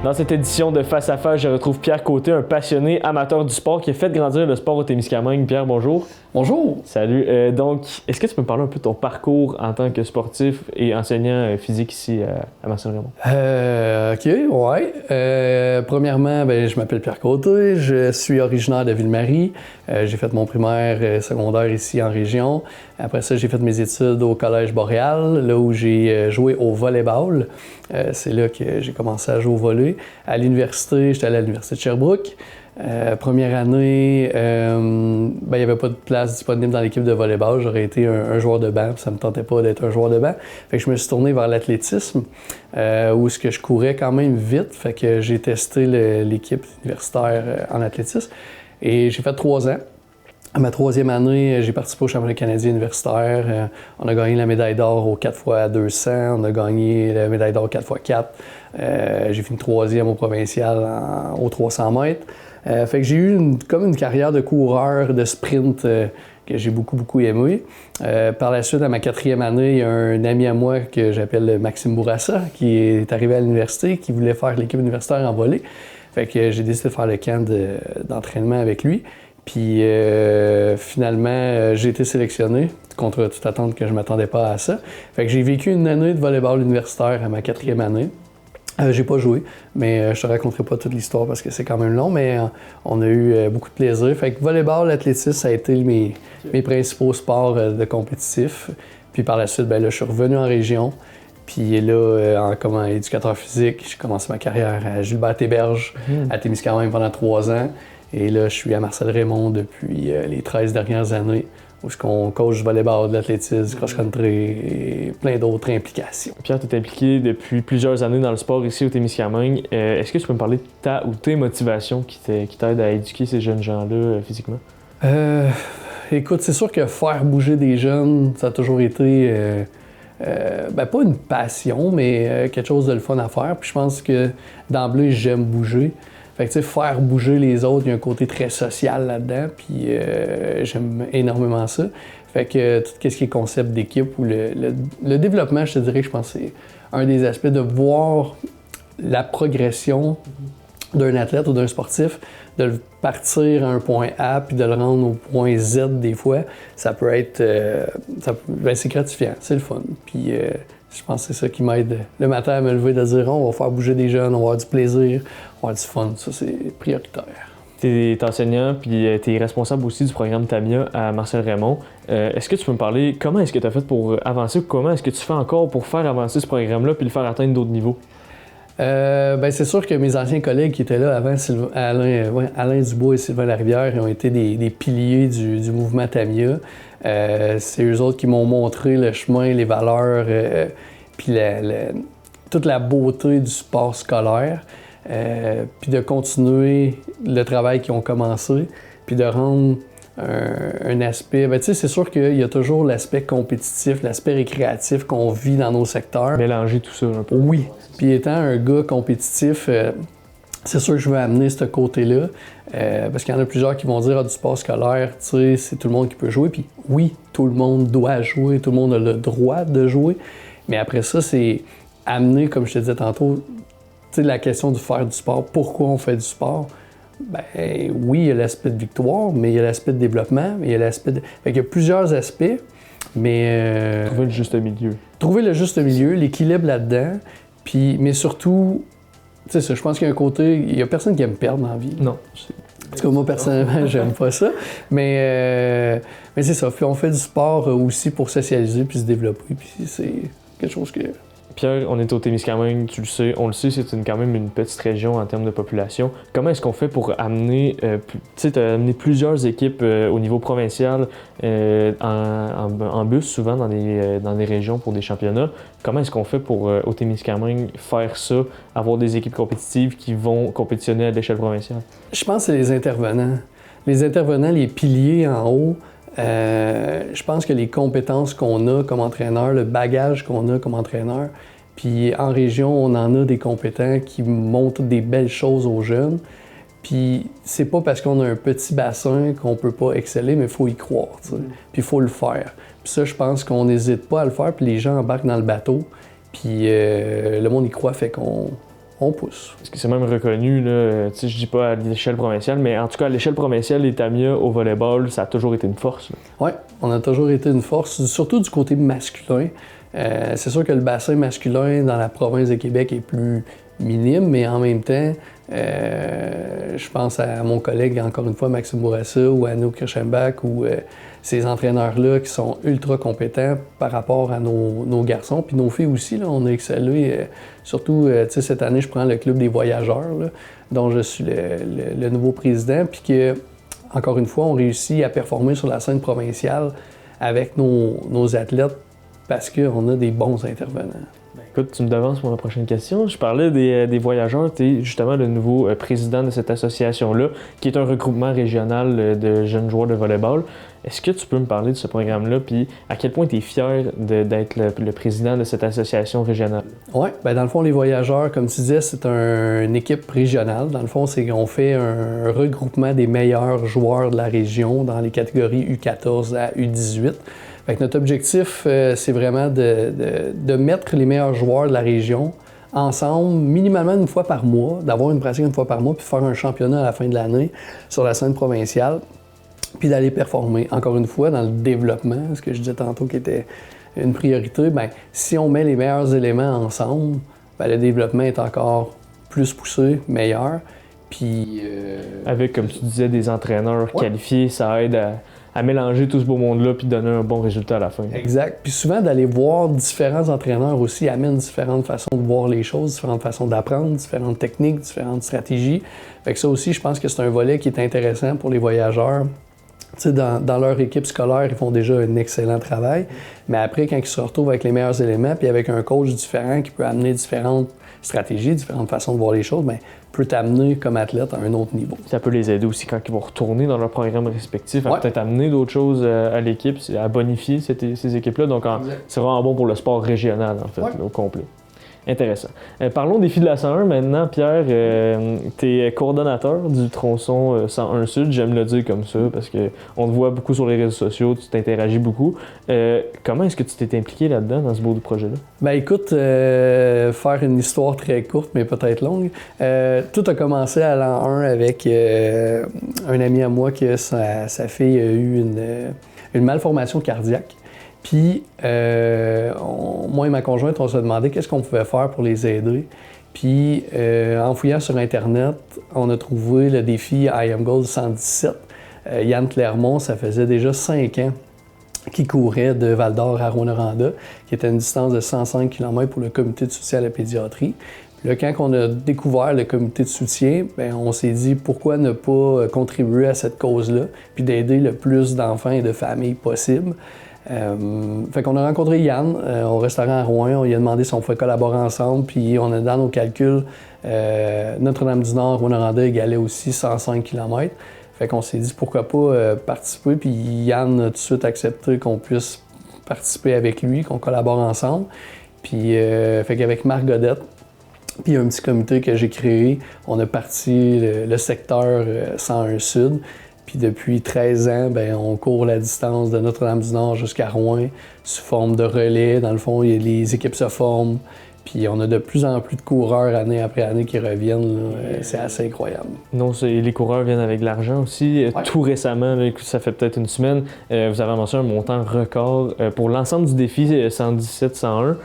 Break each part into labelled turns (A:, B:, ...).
A: Dans cette édition de Face à Face, je retrouve Pierre Côté, un passionné amateur du sport qui a fait grandir le sport au Témiscamingue. Pierre, bonjour.
B: Bonjour.
A: Salut. Donc, est-ce que tu peux me parler un peu de ton parcours en tant que sportif et enseignant physique ici à Marcel-Raymond?
B: OK, ouais. Premièrement, je m'appelle Pierre Côté, je suis originaire de Ville-Marie. J'ai fait mon primaire secondaire ici en région. Après ça, j'ai fait mes études au Collège Boréal, là où j'ai joué au volleyball. C'est là que j'ai commencé à jouer au volley. À l'université, j'étais allé à l'université de Sherbrooke. Première année, il n'y avait pas de place disponible dans l'équipe de volleyball. J'aurais été un joueur de banc, puis ça ne me tentait pas d'être un joueur de banc. Fait que je me suis tourné vers l'athlétisme, où ce que je courais quand même vite. Fait que j'ai testé l'équipe universitaire en athlétisme. Et j'ai fait 3 ans. À ma 3e année, j'ai participé au championnat canadien universitaire. On a gagné la médaille d'or au 4x200. On a gagné la médaille d'or 4x4. J'ai fini 3e au provincial aux 300 mètres. Fait que j'ai eu comme une carrière de coureur de sprint que j'ai beaucoup aimé. Par la suite, à ma 4e année, il y a un ami à moi que j'appelle Maxime Bourassa qui est arrivé à l'université, qui voulait faire l'équipe universitaire en volley. Fait que j'ai décidé de faire le camp d'entraînement avec lui. Puis finalement, j'ai été sélectionné, contre toute attente que je ne m'attendais pas à ça. Fait que j'ai vécu une année de volleyball universitaire à ma 4e année. J'ai pas joué, mais je te raconterai pas toute l'histoire parce que c'est quand même long, mais on a eu beaucoup de plaisir. Fait que volleyball, l'athlétisme, ça a été mes principaux sports de compétitifs. Puis par la suite, là, je suis revenu en région. Puis là, comme éducateur physique, j'ai commencé ma carrière à Gilbert-Héberge, à Témiscamingue pendant 3 ans. Et là, je suis à Marcel-Raymond depuis les 13 dernières années, où on coach du volleyball, de l'athlétisme, du cross-country et plein d'autres implications.
A: Pierre, tu es impliqué depuis plusieurs années dans le sport ici au Témiscamingue. Est-ce que tu peux me parler de ta ou tes motivations qui t'aident à éduquer ces jeunes gens-là physiquement?
B: Écoute, c'est sûr que faire bouger des jeunes, ça a toujours été, pas une passion, mais quelque chose de le fun à faire. Puis je pense que d'emblée, j'aime bouger. Fait que, tu sais, faire bouger les autres, il y a un côté très social là-dedans, puis j'aime énormément ça. Fait que tout ce qui est concept d'équipe ou le développement, je te dirais que je pense que c'est un des aspects de voir la progression d'un athlète ou d'un sportif, de le partir à un point A puis de le rendre au point Z des fois, ça peut être... c'est gratifiant, c'est le fun. Puis je pense que c'est ça qui m'aide le matin à me lever, de dire on va faire bouger des jeunes, on va avoir du plaisir, on va avoir du fun. Ça, c'est prioritaire.
A: Tu es enseignant puis tu es responsable aussi du programme TAMIA à Marcel-Raymond. Est-ce que tu peux me parler comment est-ce que tu as fait pour avancer ou comment est-ce que tu fais encore pour faire avancer ce programme-là puis le faire atteindre d'autres niveaux?
B: C'est sûr que mes anciens collègues qui étaient là avant, Alain Dubois et Sylvain Larivière, ils ont été des piliers du mouvement TAMIA. C'est eux autres qui m'ont montré le chemin, les valeurs, puis toute la beauté du sport scolaire, puis de continuer le travail qu'ils ont commencé, puis de rendre un aspect... tu sais, c'est sûr qu'il y a toujours l'aspect compétitif, l'aspect récréatif qu'on vit dans nos secteurs.
A: Mélanger tout ça un peu.
B: Oui. Puis étant un gars compétitif, c'est sûr que je veux amener ce côté-là. Parce qu'il y en a plusieurs qui vont dire du sport scolaire, tu sais, c'est tout le monde qui peut jouer. Puis oui, tout le monde doit jouer, tout le monde a le droit de jouer. Mais après ça, c'est amener, comme je te disais tantôt, tu sais, la question de faire du sport. Pourquoi on fait du sport? Oui, il y a l'aspect de victoire, mais il y a l'aspect de développement, il y a l'aspect de... Fait qu'il y a plusieurs aspects, mais...
A: Trouver le juste milieu.
B: Trouver le juste milieu, l'équilibre là-dedans, puis, mais surtout, tu sais, je pense qu'il y a un côté... Il y a personne qui aime perdre dans la vie.
A: Non.
B: En tout cas, moi, personnellement, j'aime pas ça. Mais c'est ça. Puis on fait du sport aussi pour socialiser puis se développer, puis c'est quelque chose que...
A: Pierre, on est au Témiscamingue, tu le sais, on le sait, c'est quand même une petite région en termes de population. Comment est-ce qu'on fait pour amener, tu sais, tu as amené plusieurs équipes au niveau provincial en bus, souvent dans des régions pour des championnats. Comment est-ce qu'on fait pour, au Témiscamingue, faire ça, avoir des équipes compétitives qui vont compétitionner à l'échelle provinciale? Je
B: pense que c'est les intervenants. Les intervenants, les piliers en haut, je pense que les compétences qu'on a comme entraîneur, le bagage qu'on a comme entraîneur, puis en région, on en a des compétents qui montrent des belles choses aux jeunes. Puis c'est pas parce qu'on a un petit bassin qu'on peut pas exceller, mais il faut y croire, tu sais. Puis il faut le faire. Puis ça, je pense qu'on n'hésite pas à le faire, puis les gens embarquent dans le bateau, puis le monde y croit, fait qu'on on pousse.
A: Parce que c'est même reconnu, là, tu sais, je dis pas à l'échelle provinciale, mais en tout cas, à l'échelle provinciale, les Tamiya au volleyball, ça a toujours été une force.
B: Oui, on a toujours été une force, surtout du côté masculin. C'est sûr que le bassin masculin dans la province de Québec est plus minime, mais en même temps, je pense à mon collègue, encore une fois, Maxime Bourassa ou à Anouk Kirchenbach ou ces entraîneurs-là qui sont ultra compétents par rapport à nos garçons. Puis nos filles aussi, là, on a excellé. Surtout, cette année, je prends le Club des voyageurs, là, dont je suis le nouveau président, puis que, encore une fois, on réussit à performer sur la scène provinciale avec nos athlètes parce qu'on a des bons intervenants.
A: Écoute, tu me devances pour ma prochaine question. Je parlais des voyageurs. Tu es justement le nouveau président de cette association-là, qui est un regroupement régional de jeunes joueurs de volleyball. Est-ce que tu peux me parler de ce programme-là, puis à quel point tu es fier d'être le président de cette association régionale?
B: Oui, bien dans le fond, les voyageurs, comme tu disais, c'est une équipe régionale. Dans le fond, c'est qu'on fait un regroupement des meilleurs joueurs de la région dans les catégories U14 à U18. Fait que notre objectif, c'est vraiment de mettre les meilleurs joueurs de la région ensemble, minimalement une fois par mois, d'avoir une pratique une fois par mois, puis faire un championnat à la fin de l'année sur la scène provinciale, puis d'aller performer. Encore une fois, dans le développement, ce que je disais tantôt qui était une priorité, bien, si on met les meilleurs éléments ensemble, bien, le développement est encore plus poussé, meilleur. Puis,
A: avec, comme tu disais, des entraîneurs qualifiés, ça aide à mélanger tout ce beau monde-là puis donner un bon résultat à la fin.
B: Exact. Puis souvent, d'aller voir différents entraîneurs aussi amène différentes façons de voir les choses, différentes façons d'apprendre, différentes techniques, différentes stratégies. Fait que ça aussi, je pense que c'est un volet qui est intéressant pour les voyageurs. Tu sais, dans leur équipe scolaire, ils font déjà un excellent travail. Mais après, quand ils se retrouvent avec les meilleurs éléments puis avec un coach différent qui peut amener différentes stratégies, différentes façons de voir les choses, bien, peut t'amener comme athlète à un autre niveau.
A: Ça peut les aider aussi quand ils vont retourner dans leur programme respectif à peut-être amener d'autres choses à l'équipe, à bonifier ces équipes-là. Donc, c'est vraiment bon pour le sport régional, en fait, au complet. Intéressant. Parlons des filles de la 101 maintenant. Pierre, tu es coordonnateur du tronçon 101 Sud, j'aime le dire comme ça, parce qu'on te voit beaucoup sur les réseaux sociaux, tu t'interagis beaucoup. Comment est-ce que tu t'es impliqué là-dedans, dans ce beau projet-là?
B: Ben écoute, faire une histoire très courte, mais peut-être longue. Tout a commencé à l'an 1 avec un ami à moi que sa fille a eu une malformation cardiaque. Puis, moi et ma conjointe, on se demandait qu'est-ce qu'on pouvait faire pour les aider. Puis, en fouillant sur Internet, on a trouvé le défi I Am Gold 117. Yann Clermont, ça faisait déjà 5 ans qu'il courait de Val-d'Or à Rouyn-Noranda, qui était une distance de 105 km pour le comité de soutien à la pédiatrie. Puis là, quand on a découvert le comité de soutien, bien, on s'est dit pourquoi ne pas contribuer à cette cause-là, puis d'aider le plus d'enfants et de familles possible. Fait qu'on a rencontré Yann au restaurant à Rouyn, on lui a demandé si on pouvait collaborer ensemble, puis on a dans nos calculs, Notre-Dame-du-Nord, Rouyn-Noranda égalait aussi 105 km. Fait qu'on s'est dit pourquoi pas participer, puis Yann a tout de suite accepté qu'on puisse participer avec lui, qu'on collabore ensemble. Puis fait qu'avec Marc Godette, puis un petit comité que j'ai créé, on a parti le secteur 101 Sud. Puis depuis 13 ans, bien, on court la distance de Notre-Dame-du-Nord jusqu'à Rouyn sous forme de relais. Dans le fond, les équipes se forment. Puis on a de plus en plus de coureurs année après année qui reviennent. Là. C'est assez incroyable.
A: Non, les coureurs viennent avec de l'argent aussi. Ouais. Tout récemment, là, ça fait peut-être une semaine, vous avez annoncé un montant record pour l'ensemble du défi 117-101,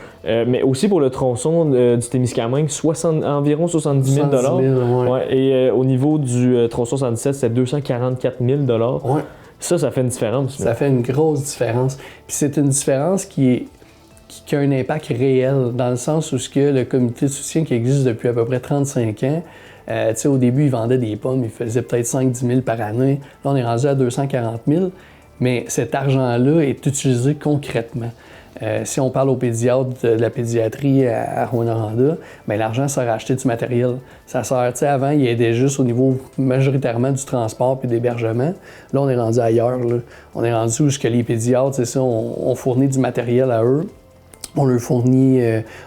A: mais aussi pour le tronçon du Témiscamingue, environ 70 000
B: ouais.
A: Et au niveau du tronçon 117, c'était 244 000
B: ouais.
A: Ça fait une différence.
B: Ça fait une grosse différence. Puis c'est une différence qui a un impact réel, dans le sens où le comité de soutien qui existe depuis à peu près 35 ans, au début, ils vendaient des pommes, ils faisaient peut-être 5-10 000 par année. Là, on est rendu à 240 000, mais cet argent-là est utilisé concrètement. Si on parle aux pédiatres de la pédiatrie à Rouyn-Noranda, bien, l'argent sert à acheter du matériel. Ça sert, avant, il aidait juste au niveau majoritairement du transport puis d'hébergement. Là, on est rendu ailleurs. Là. On est rendu où les pédiatres, c'est ça, on fournit du matériel à eux. On leur fournit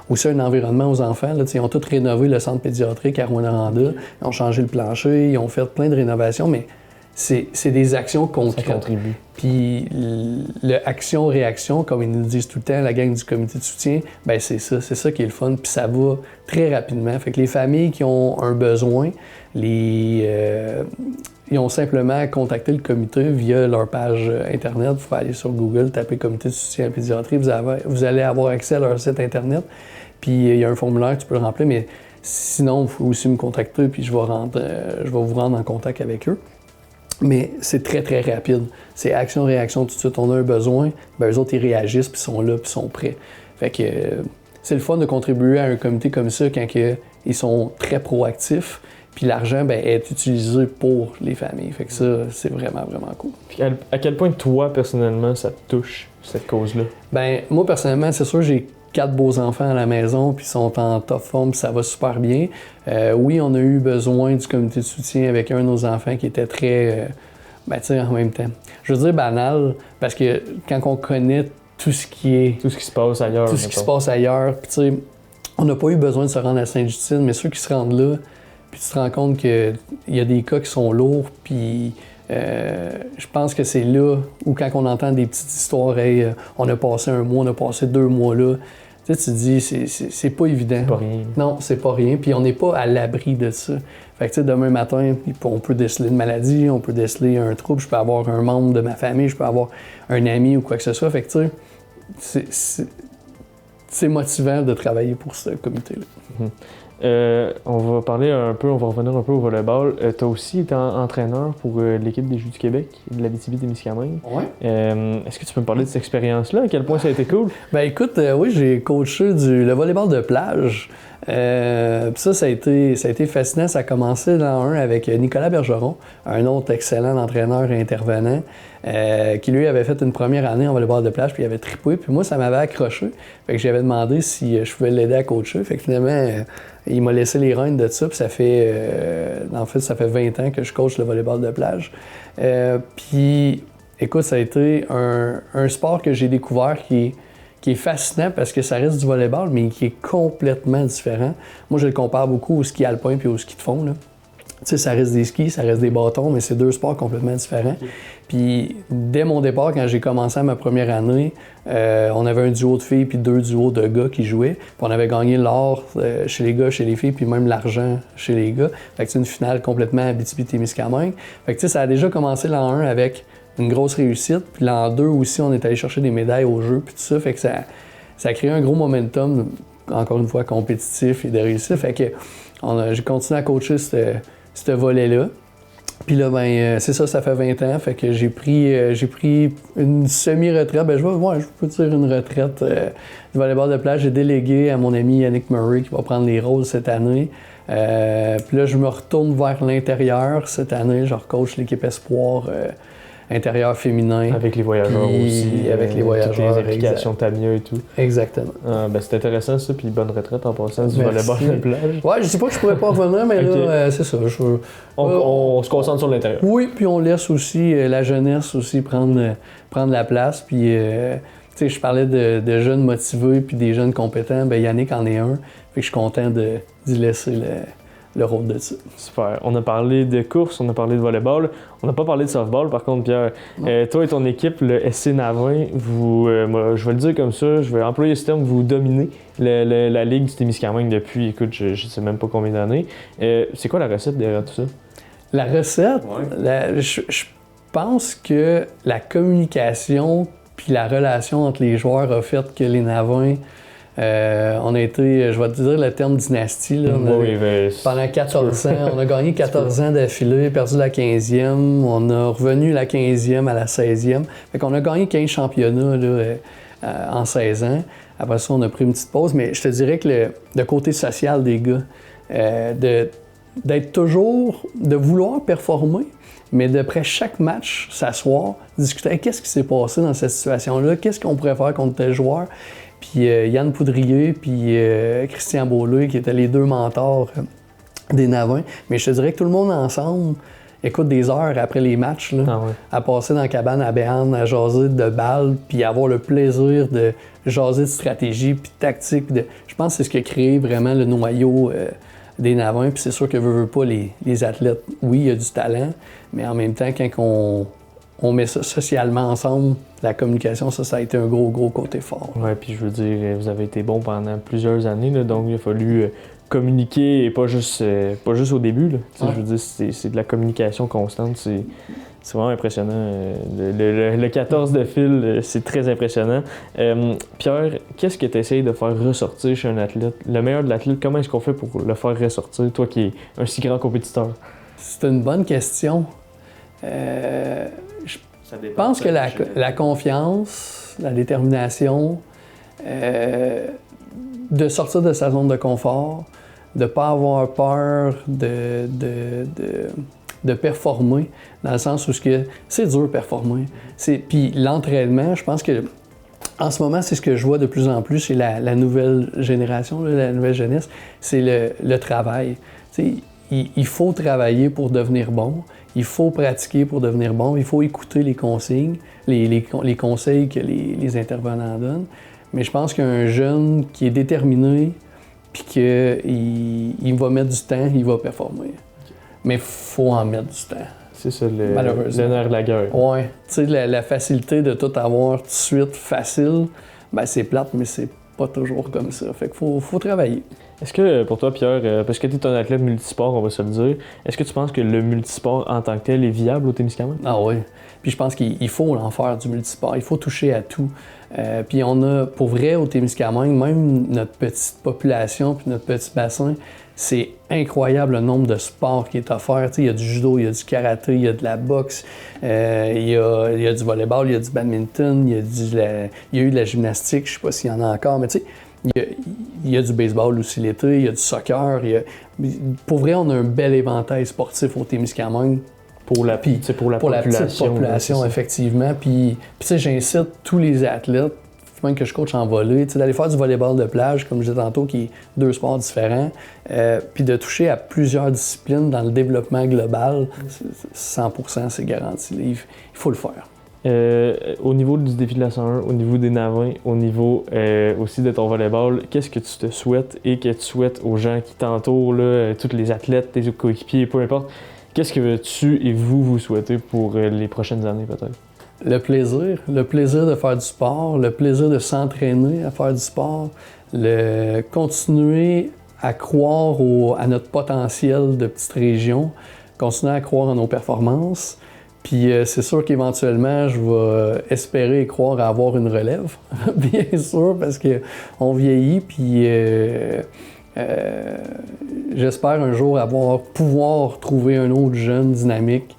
B: aussi un environnement aux enfants. Là, ils ont tout rénové le centre pédiatrique à Rouyn-Noranda. Ils ont changé le plancher, ils ont fait plein de rénovations, mais c'est des actions concrètes.
A: Ça contribue.
B: Puis le action-réaction, comme ils nous disent tout le temps, la gang du comité de soutien, ben c'est ça qui est le fun, puis ça va très rapidement. Fait que les familles qui ont un besoin, ils ont simplement contacté le comité via leur page Internet. Vous pouvez aller sur Google, taper comité de soutien en pédiatrie, vous allez avoir accès à leur site Internet, puis il y a un formulaire, tu peux le remplir, mais sinon, il faut aussi me contacter, puis je vais vous rendre en contact avec eux. Mais c'est très, très rapide. C'est action-réaction tout de suite. On a un besoin, ben eux autres, ils réagissent, puis sont là, puis sont prêts. Fait que c'est le fun de contribuer à un comité comme ça quand ils sont très proactifs, puis l'argent ben, est utilisé pour les familles. Fait que ça, c'est vraiment, vraiment cool.
A: Puis à quel point, toi, personnellement, ça te touche, cette cause-là?
B: Ben moi, personnellement, c'est sûr, j'ai 4 beaux enfants à la maison, puis ils sont en top forme, puis ça va super bien. Oui, on a eu besoin du comité de soutien avec un de nos enfants qui était très, ben tu sais, en même temps, je veux dire banal, parce que quand on connaît tout ce qui
A: se passe ailleurs.
B: Tout ce qui se passe ailleurs, puis tu sais, on n'a pas eu besoin de se rendre à Sainte-Justine, mais ceux qui se rendent là, puis tu te rends compte qu'il y a des cas qui sont lourds, puis je pense que c'est là où quand on entend des petites histoires, hey, on a passé 1 mois, on a passé 2 mois là, tu sais, tu te dis, c'est pas évident.
A: C'est pas rien.
B: Non, c'est pas rien. Puis on n'est pas à l'abri de ça. Fait que tu sais, demain matin, on peut déceler une maladie, on peut déceler un trouble, je peux avoir un membre de ma famille, je peux avoir un ami ou quoi que ce soit. Fait que tu sais, c'est motivant de travailler pour ce comité-là.
A: On va revenir un peu au volleyball. Tu as aussi été entraîneur pour l'équipe des Jeux du Québec, de l'Abitibi-Témiscamingue.
B: Ouais.
A: Est-ce que tu peux me parler de cette expérience-là? À quel point ça a été cool?
B: Ben écoute, oui, j'ai coaché le volleyball de plage. Ça a été fascinant. Ça a commencé dans un avec Nicolas Bergeron, un autre excellent entraîneur et intervenant, qui lui avait fait une première année en volleyball de plage, puis il avait trippé. Puis moi, ça m'avait accroché. Fait que j'avais demandé si je pouvais l'aider à coacher. Fait que finalement, il m'a laissé les rênes de ça. Puis ça fait 20 ans que je coach le volleyball de plage. Puis écoute, ça a été un sport que j'ai découvert qui est fascinant parce que ça reste du volleyball, mais qui est complètement différent. Moi, je le compare beaucoup au ski alpin puis au ski de fond, là. Tu sais, ça reste des skis, ça reste des bâtons, mais c'est 2 sports complètement différents. Okay. Puis, dès mon départ, quand j'ai commencé ma première année, on avait un duo de filles puis 2 duos de gars qui jouaient. Puis on avait gagné l'or chez les gars, chez les filles, puis même l'argent chez les gars. Fait que c'est une finale complètement Abitibi-Témiscamingue. Fait que tu sais, ça a déjà commencé l'an 1 avec une grosse réussite. Puis l'an 2 aussi, on est allé chercher des médailles au jeu, puis tout ça. Fait que ça a créé un gros momentum, encore une fois, compétitif et de réussite. Fait que j'ai continué à coacher ce volet-là. Puis là, ben, c'est ça fait 20 ans. Fait que j'ai pris une semi-retraite. Ben, je peux dire une retraite du volleyball de plage. J'ai délégué à mon ami Yannick Murray qui va prendre les rôles cette année. Puis là, je me retourne vers l'intérieur cette année. Je recoach l'équipe Espoir intérieur féminin.
A: Avec les voyageurs aussi.
B: Avec les voyageurs.
A: Toutes les applications Tamia et tout.
B: Exactement.
A: Ben, c'est intéressant ça, puis bonne retraite en passant du volleyball de plage.
B: Ouais, je sais pas que je pourrais pas revenir, mais okay. Là, c'est ça.
A: On se concentre sur l'intérieur.
B: Oui, puis on laisse aussi la jeunesse aussi prendre la place. Puis, tu sais, je parlais de jeunes motivés puis des jeunes compétents. Ben, Yannick en est un. Fait que je suis content d'y laisser le rôle de ça.
A: Super. On a parlé de course, on a parlé de volleyball. On n'a pas parlé de softball, par contre, Pierre. Toi et ton équipe, le SC Navin, je vais le dire comme ça, je vais employer ce terme, vous dominez la Ligue du Témiscamingue depuis, écoute, je ne sais même pas combien d'années. C'est quoi la recette derrière tout ça?
B: La recette? Ouais. Je pense que la communication puis la relation entre les joueurs a fait que les Navins on a été, je vais te dire le terme dynastie, là, pendant 14 ans. On a gagné 14 ans d'affilée, perdu la 15e. On a revenu la 15e à la 16e. Fait qu'on a gagné 15 championnats là, en 16 ans. Après ça, on a pris une petite pause. Mais je te dirais que le côté social des gars, d'être toujours, de vouloir performer, mais d'après chaque match, s'asseoir, discuter qu'est-ce qui s'est passé dans cette situation-là, qu'est-ce qu'on pourrait faire contre tel joueur. Puis Yann Poudrier, puis Christian Beaulieu, qui étaient les 2 mentors des Navins. Mais je te dirais que tout le monde ensemble écoute des heures après les matchs, là, à passer dans la cabane à Béarn, à jaser de balles, puis avoir le plaisir de jaser de stratégie, puis de tactique. Je pense que c'est ce qui a créé vraiment le noyau des navins. Puis c'est sûr que veut pas les athlètes, oui, il y a du talent, mais en même temps, quand on met ça socialement ensemble, la communication, ça a été un gros côté fort.
A: Ouais, puis je veux dire, vous avez été bon pendant plusieurs années, là, donc il a fallu communiquer et pas juste au début. Là. Ouais. Je veux dire, c'est de la communication constante. C'est vraiment impressionnant. Le 14 de fil, c'est très impressionnant. Pierre, qu'est-ce que tu essayes de faire ressortir chez un athlète? Le meilleur de l'athlète, comment est-ce qu'on fait pour le faire ressortir, toi qui es un si grand compétiteur?
B: C'est une bonne question. Je pense que la confiance, la détermination, de sortir de sa zone de confort, de ne pas avoir peur de performer, dans le sens où c'est dur de performer. Puis l'entraînement, je pense que en ce moment, c'est ce que je vois de plus en plus chez la nouvelle génération, la nouvelle jeunesse, c'est le travail. Il faut travailler pour devenir bon, il faut pratiquer pour devenir bon, il faut écouter les consignes, les conseils que les intervenants donnent. Mais je pense qu'un jeune qui est déterminé puis qu'il va mettre du temps, il va performer. Mais il faut en mettre du temps.
A: C'est ça, le nerf de la guerre.
B: Oui. Tu sais, la facilité de tout avoir tout de suite facile, ben c'est plate, mais c'est pas toujours comme ça. Fait qu'il faut travailler.
A: Est-ce que pour toi, Pierre, parce que tu es un athlète multisport, on va se le dire, est-ce que tu penses que le multisport en tant que tel est viable au Témiscamingue?
B: Ah oui. Puis je pense qu'il faut en faire du multisport. Il faut toucher à tout. Puis on a, pour vrai, au Témiscamingue, même notre petite population puis notre petit bassin, c'est incroyable le nombre de sports qui est offert. Il y a du judo, il y a du karaté, il y a de la boxe, il y a du volleyball, il y a du badminton, il y a eu de la gymnastique, je ne sais pas s'il y en a encore, mais tu sais, il y a du baseball aussi l'été, il y a du soccer. Pour vrai, on a un bel éventail sportif au Témiscamingue. Pour la petite population, effectivement. Puis tu sais, j'incite tous les athlètes, même que je coach en volley, d'aller faire du volleyball de plage, comme je disais tantôt, qui est 2 sports différents, puis de toucher à plusieurs disciplines dans le développement global. 100%, c'est garanti. Il faut le faire.
A: Au niveau du défi de la 101, au niveau des navins, au niveau aussi de ton volleyball, qu'est-ce que tu te souhaites et que tu souhaites aux gens qui t'entourent, tous les athlètes, tes coéquipiers, peu importe, qu'est-ce que tu et vous souhaitez pour les prochaines années peut-être?
B: Le plaisir de faire du sport, le plaisir de s'entraîner à faire du sport, continuer à croire à notre potentiel de petite région, continuer à croire en nos performances. Puis c'est sûr qu'éventuellement, je vais espérer et croire à avoir une relève, bien sûr, parce qu'on vieillit, puis j'espère un jour pouvoir trouver un autre jeune dynamique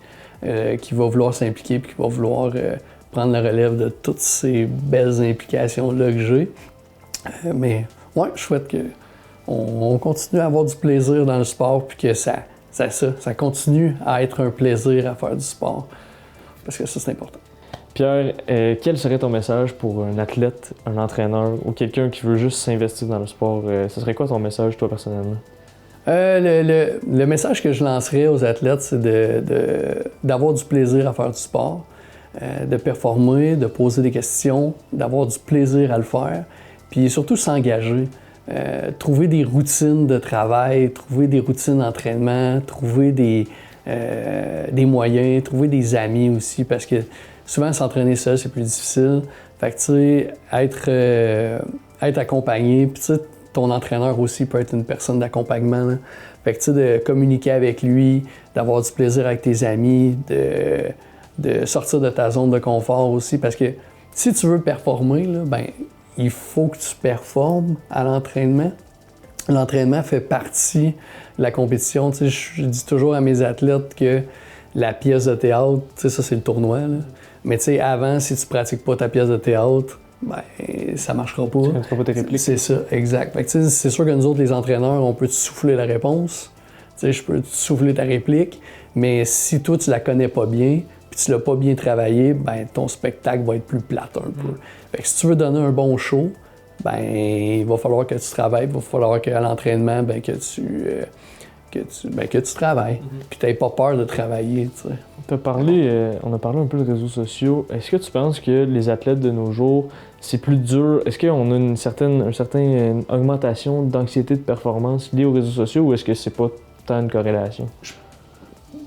B: qui va vouloir s'impliquer puis qui va vouloir prendre la relève de toutes ces belles implications-là que j'ai. Mais ouais, je souhaite qu'on continue à avoir du plaisir dans le sport puis que ça continue à être un plaisir à faire du sport. Parce que ça, c'est important.
A: Pierre, quel serait ton message pour un athlète, un entraîneur ou quelqu'un qui veut juste s'investir dans le sport? Ce serait quoi ton message, toi, personnellement?
B: Le message que je lancerais aux athlètes, c'est d'avoir du plaisir à faire du sport, de performer, de poser des questions, d'avoir du plaisir à le faire, puis surtout s'engager. Trouver des routines de travail, trouver des routines d'entraînement, trouver des moyens, trouver des amis aussi, parce que souvent s'entraîner seul, c'est plus difficile. Fait que tu sais, être accompagné, puis tu sais, ton entraîneur aussi peut être une personne d'accompagnement. Là. Fait que tu sais, de communiquer avec lui, d'avoir du plaisir avec tes amis, de sortir de ta zone de confort aussi, parce que si tu veux performer, là, ben il faut que tu performes à l'entraînement. L'entraînement fait partie de la compétition. Tu sais, je dis toujours à mes athlètes que la pièce de théâtre, tu sais, ça c'est le tournoi. Là. Mais tu sais, avant, si tu pratiques pas ta pièce de théâtre, ben ça marchera pas.
A: Tu ne feras pas tes répliques.
B: C'est ça, exact. Fait que, tu sais, c'est sûr que nous autres, les entraîneurs, on peut te souffler la réponse. Tu sais, je peux te souffler ta réplique. Mais si toi, tu la connais pas bien, puis tu l'as pas bien travaillé, ben ton spectacle va être plus plate un peu. Fait que si tu veux donner un bon show, ben il va falloir que tu travailles, il va falloir qu'à l'entraînement, ben que tu travailles. Puis tu n'aies pas peur de travailler, tu sais.
A: on a parlé un peu de réseaux sociaux. Est-ce que tu penses que les athlètes de nos jours, c'est plus dur? Est-ce qu'on a une certaine augmentation d'anxiété de performance liée aux réseaux sociaux ou est-ce que c'est pas tant une corrélation?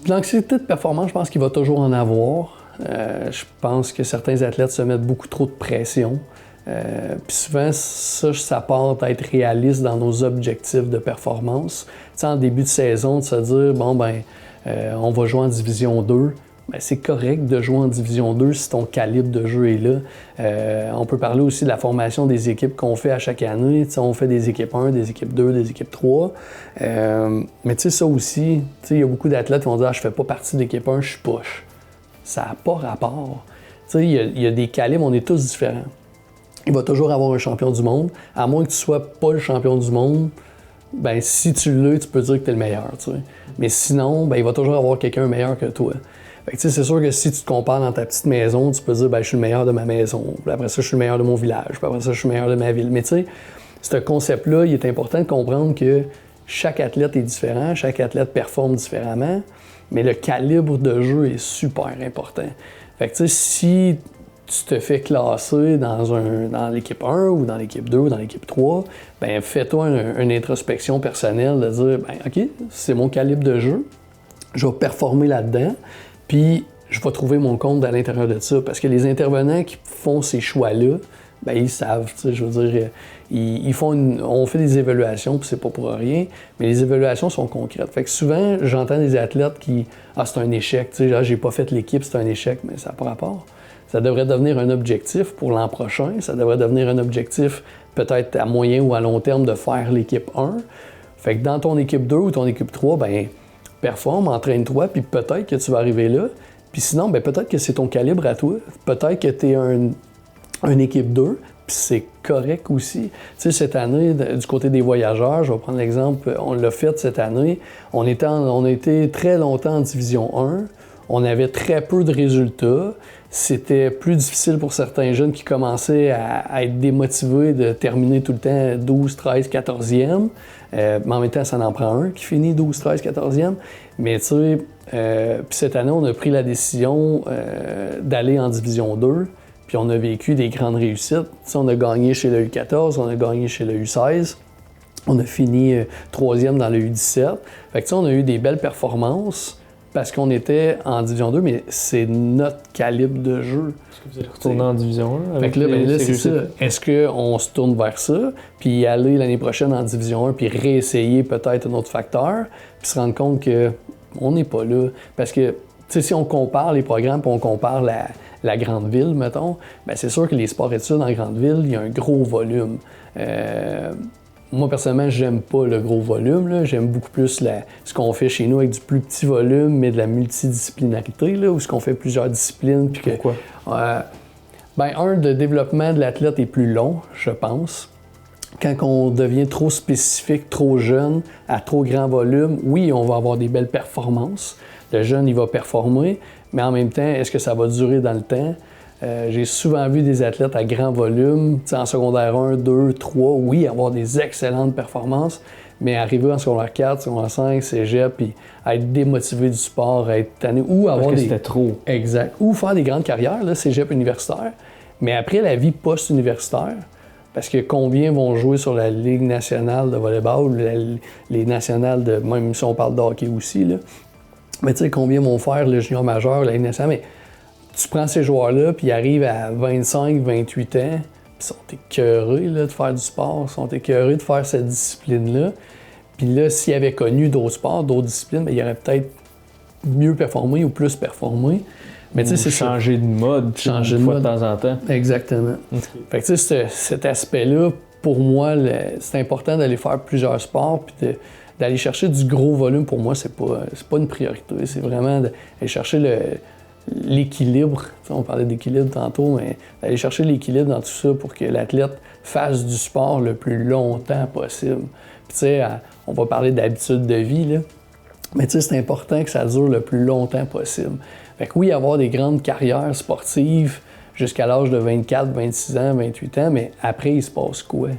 B: L'anxiété de performance, je pense qu'il va toujours en avoir. Je pense que certains athlètes se mettent beaucoup trop de pression. Puis souvent, ça part d'être réaliste dans nos objectifs de performance. Tu sais, en début de saison, de se dire, on va jouer en Division 2. Ben, c'est correct de jouer en Division 2 si ton calibre de jeu est là. On peut parler aussi de la formation des équipes qu'on fait à chaque année. Tu sais, on fait des équipes 1, des équipes 2, des équipes 3. Mais tu sais, ça aussi, il y a beaucoup d'athlètes qui vont dire « je fais pas partie de l'équipe 1, je suis push ». Ça n'a pas rapport. Tu sais, il y a des calibres, on est tous différents. Il va toujours avoir un champion du monde. À moins que tu sois pas le champion du monde, ben si tu l'as, tu peux dire que tu es le meilleur. Tu sais. Mais sinon, ben, il va toujours avoir quelqu'un meilleur que toi. Fait que, tu sais, c'est sûr que si tu te compares dans ta petite maison, tu peux dire ben, je suis le meilleur de ma maison. Puis après ça, je suis le meilleur de mon village. Puis après ça, je suis le meilleur de ma ville. Mais tu sais, ce concept-là, il est important de comprendre que chaque athlète est différent, chaque athlète performe différemment, mais le calibre de jeu est super important. Fait que tu sais, si tu te fais classer dans l'équipe 1 ou dans l'équipe 2 ou dans l'équipe 3, ben fais-toi une introspection personnelle de dire ben OK, c'est mon calibre de jeu, je vais performer là-dedans, puis je vais trouver mon compte à l'intérieur de ça. Parce que les intervenants qui font ces choix-là, ben ils savent, tu sais, je veux dire, on fait des évaluations, puis c'est pas pour rien, mais les évaluations sont concrètes. Fait que souvent, j'entends des athlètes qui « Ah, c'est un échec, tu sais, j'ai pas fait l'équipe, c'est un échec », mais ça n'a pas rapport. Ça devrait devenir un objectif pour l'an prochain. Ça devrait devenir un objectif peut-être à moyen ou à long terme de faire l'équipe 1. Fait que dans ton équipe 2 ou ton équipe 3, ben performe, entraîne-toi, puis peut-être que tu vas arriver là. Puis sinon, ben peut-être que c'est ton calibre à toi. Peut-être que tu es un équipe 2, puis c'est correct aussi. Tu sais, cette année, du côté des voyageurs, je vais prendre l'exemple, on l'a fait cette année. On a été très longtemps en Division 1. On avait très peu de résultats. C'était plus difficile pour certains jeunes qui commençaient à être démotivés de terminer tout le temps 12, 13, 14e. Mais en même temps, ça en prend un qui finit 12, 13, 14e. Mais tu sais, puis cette année, on a pris la décision d'aller en Division 2. Puis on a vécu des grandes réussites. Tu sais, on a gagné chez le U14, on a gagné chez le U16. On a fini 3e dans le U17. Fait que tu sais, on a eu des belles performances. Parce qu'on était en Division 2, mais c'est notre calibre de jeu.
A: Est-ce que vous allez retourner en Division 1?
B: Fait que là, c'est ça. Est-ce qu'on se tourne vers ça, puis aller l'année prochaine en Division 1, puis réessayer peut-être un autre facteur, puis se rendre compte qu'on n'est pas là? Parce que, tu sais, si on compare les programmes, puis on compare la grande ville, mettons, bien, c'est sûr que les sports-études en grande ville, il y a un gros volume. Moi, personnellement, j'aime pas le gros volume. Là. J'aime beaucoup plus ce qu'on fait chez nous avec du plus petit volume, mais de la multidisciplinarité, là, où ce qu'on fait plusieurs disciplines. Puis
A: pourquoi?
B: Le développement de l'athlète est plus long, je pense. Quand on devient trop spécifique, trop jeune, à trop grand volume, oui, on va avoir des belles performances. Le jeune, il va performer, mais en même temps, est-ce que ça va durer dans le temps? J'ai souvent vu des athlètes à grand volume, en secondaire 1, 2, 3, oui, avoir des excellentes performances, mais arriver en secondaire 4, secondaire 5, cégep, puis être démotivé du sport, être tanné, ou avoir
A: c'était trop.
B: Exact. Ou faire des grandes carrières, là, cégep universitaire, mais après la vie post-universitaire, parce que combien vont jouer sur la Ligue nationale de volleyball, les nationales de, même si on parle de hockey aussi, là, mais tu sais, combien vont faire le junior majeur, la Ligue nationale, mais tu prends ces joueurs-là, puis ils arrivent à 25, 28 ans, puis ils sont écœurés là, de faire du sport, ils sont écœurés de faire cette discipline-là. Puis là, s'ils avaient connu d'autres sports, d'autres disciplines, bien, ils auraient peut-être mieux performé ou plus performé.
A: Mais tu sais, c'est changer de mode, changer de mode de temps en temps.
B: Exactement. Okay. Fait que tu sais, cet aspect-là, pour moi, c'est important d'aller faire plusieurs sports, puis d'aller chercher du gros volume. Pour moi, c'est pas une priorité. C'est vraiment d'aller chercher l'équilibre. On parlait d'équilibre tantôt, mais d'aller chercher l'équilibre dans tout ça pour que l'athlète fasse du sport le plus longtemps possible. Puis tu sais, on va parler d'habitude de vie, là, mais tu sais, c'est important que ça dure le plus longtemps possible. Fait que oui, avoir des grandes carrières sportives jusqu'à l'âge de 24, 26 ans, 28 ans, mais après, il se passe quoi? Tu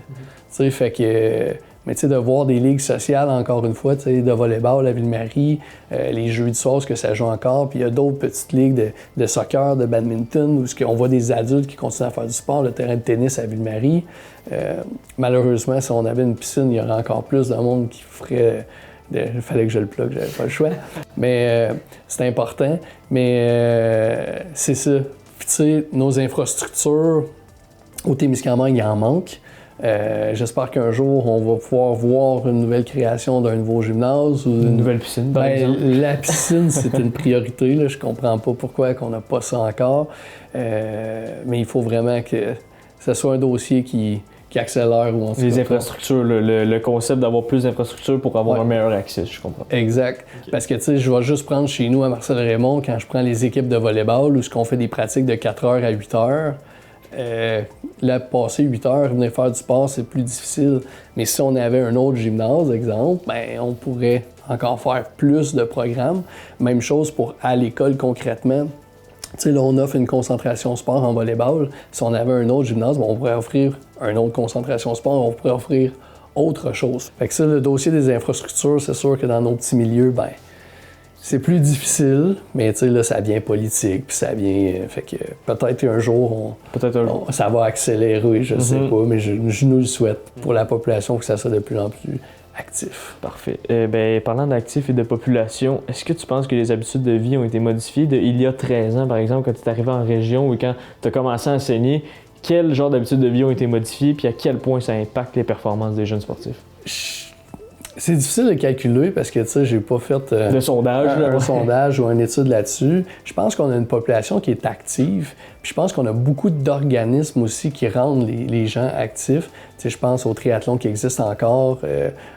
B: sais, fait que... Mais tu sais, de voir des ligues sociales, encore une fois, tu sais, de volleyball à Ville-Marie, les jeudis soirs, ce que ça joue encore, puis il y a d'autres petites ligues de soccer, de badminton, où on voit des adultes qui continuent à faire du sport, le terrain de tennis à Ville-Marie. Malheureusement, si on avait une piscine, il y aurait encore plus de monde qui ferait... Il fallait que je le plug, j'avais pas le choix. Mais c'est important. Mais c'est ça. Puis tu sais, nos infrastructures, au Témiscamingue, il en manque. J'espère qu'un jour, on va pouvoir voir une nouvelle création d'un nouveau gymnase. Ou
A: une nouvelle piscine, par exemple.
B: La piscine, c'est une priorité. Là. Je comprends pas pourquoi on n'a pas ça encore. Mais il faut vraiment que ce soit un dossier qui accélère. Ou
A: les infrastructures, le concept d'avoir plus d'infrastructures pour avoir un meilleur accès, je comprends.
B: Exact. Okay. Parce que, tu sais, je vais juste prendre chez nous à Marcel-Raymond, quand je prends les équipes de volleyball, où on fait des pratiques de 4h à 8h, là, passer 8 heures, venir faire du sport, c'est plus difficile. Mais si on avait un autre gymnase, exemple, ben, on pourrait encore faire plus de programmes. Même chose pour à l'école concrètement. Tu sais, là, on offre une concentration sport en volleyball. Si on avait un autre gymnase, ben, on pourrait offrir une autre concentration sport, on pourrait offrir autre chose. Fait que ça, le dossier des infrastructures, c'est sûr que dans nos petits milieux, ben, c'est plus difficile, mais tu sais, là, ça devient politique, puis ça vient... fait que peut-être qu'un jour, ça va accélérer, je sais pas, mais je nous le souhaite pour la population, que ça soit de plus en plus actif.
A: Parfait. Parlant d'actifs et de population, est-ce que tu penses que les habitudes de vie ont été modifiées il y a 13 ans, par exemple, quand tu es arrivé en région ou quand tu as commencé à enseigner? Quel genre d'habitudes de vie ont été modifiées, puis à quel point ça impacte les performances des jeunes sportifs?
B: C'est difficile de calculer parce que, tu sais, j'ai pas fait
A: un
B: sondage ou une étude là-dessus. Je pense qu'on a une population qui est active. Puis je pense qu'on a beaucoup d'organismes aussi qui rendent les gens actifs. Tu sais, je pense au triathlon qui existe encore,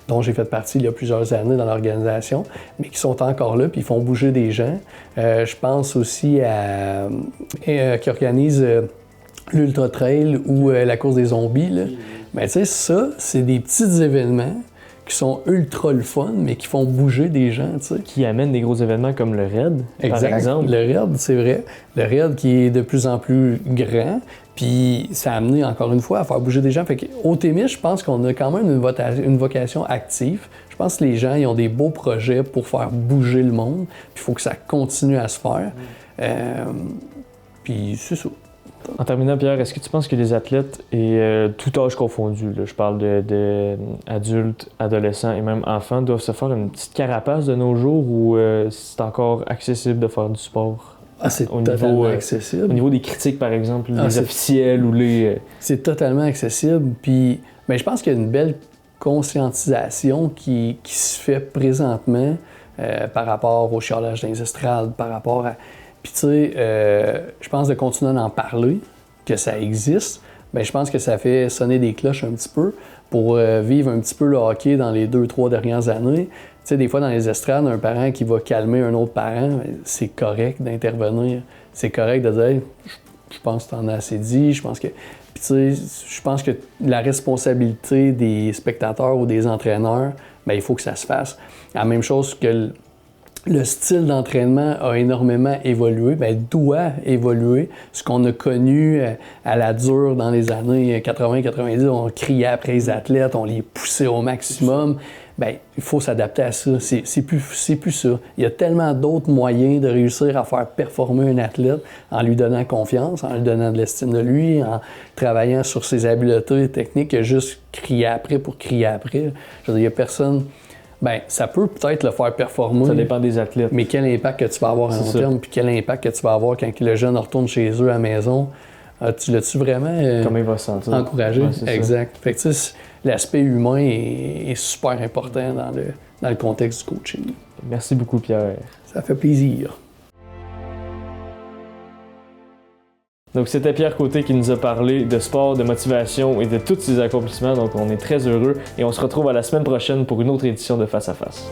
B: dont j'ai fait partie il y a plusieurs années dans l'organisation, mais qui sont encore là, puis ils font bouger des gens. Je pense aussi à qui organise l'Ultra Trail ou la course des zombies. Là. Mais tu sais, ça, c'est des petits événements qui sont ultra le fun, mais qui font bouger des gens, tu sais.
A: Qui amènent des gros événements comme le RAID, par exemple.
B: Le RAID, c'est vrai. Le RAID qui est de plus en plus grand, puis ça a amené, encore une fois, à faire bouger des gens. Fait qu'au Témis, je pense qu'on a quand même une vocation active. Je pense que les gens, ils ont des beaux projets pour faire bouger le monde, puis il faut que ça continue à se faire. Puis c'est ça.
A: En terminant, Pierre, est-ce que tu penses que les athlètes, et tout âge confondu, là, je parle d'adultes, adolescents et même enfants, doivent se faire une petite carapace de nos jours ou c'est encore accessible de faire du sport?
B: C'est totalement accessible.
A: Au niveau des critiques, par exemple, les officiels ou les...
B: C'est totalement accessible. Puis, mais je pense qu'il y a une belle conscientisation qui se fait présentement par rapport au chialage dans les estrades, par rapport à... Puis tu sais, je pense de continuer d'en parler, que ça existe, bien, je pense que ça fait sonner des cloches un petit peu pour vivre un petit peu le hockey dans les 2-3 dernières années. Tu sais, des fois dans les estrades, un parent qui va calmer un autre parent, c'est correct d'intervenir. C'est correct de dire je pense que t'en as assez dit, je pense que... Puis tu sais, je pense que la responsabilité des spectateurs ou des entraîneurs, bien, il faut que ça se fasse. La même chose que le style d'entraînement a énormément évolué, bien, doit évoluer. Ce qu'on a connu à la dure dans les années 80-90, on criait après les athlètes, on les poussait au maximum. Bien, il faut s'adapter à ça. C'est plus ça. Il y a tellement d'autres moyens de réussir à faire performer un athlète en lui donnant confiance, en lui donnant de l'estime de lui, en travaillant sur ses habiletés techniques que juste crier après pour crier après. Je veux dire, il y a personne... Bien, ça peut peut-être le faire performer.
A: Ça dépend des athlètes.
B: Mais quel impact que tu vas avoir à long terme, puis quel impact que tu vas avoir quand le jeune retourne chez eux à la maison. Tu l'as-tu vraiment
A: comment il va se sentir?
B: Encouragé?
A: Ouais,
B: exact. Fait que tu sais, l'aspect humain est super important dans le contexte du coaching.
A: Merci beaucoup, Pierre.
B: Ça fait plaisir.
A: Donc, c'était Pierre Côté qui nous a parlé de sport, de motivation et de tous ses accomplissements. Donc, on est très heureux et on se retrouve à la semaine prochaine pour une autre édition de Face à Face.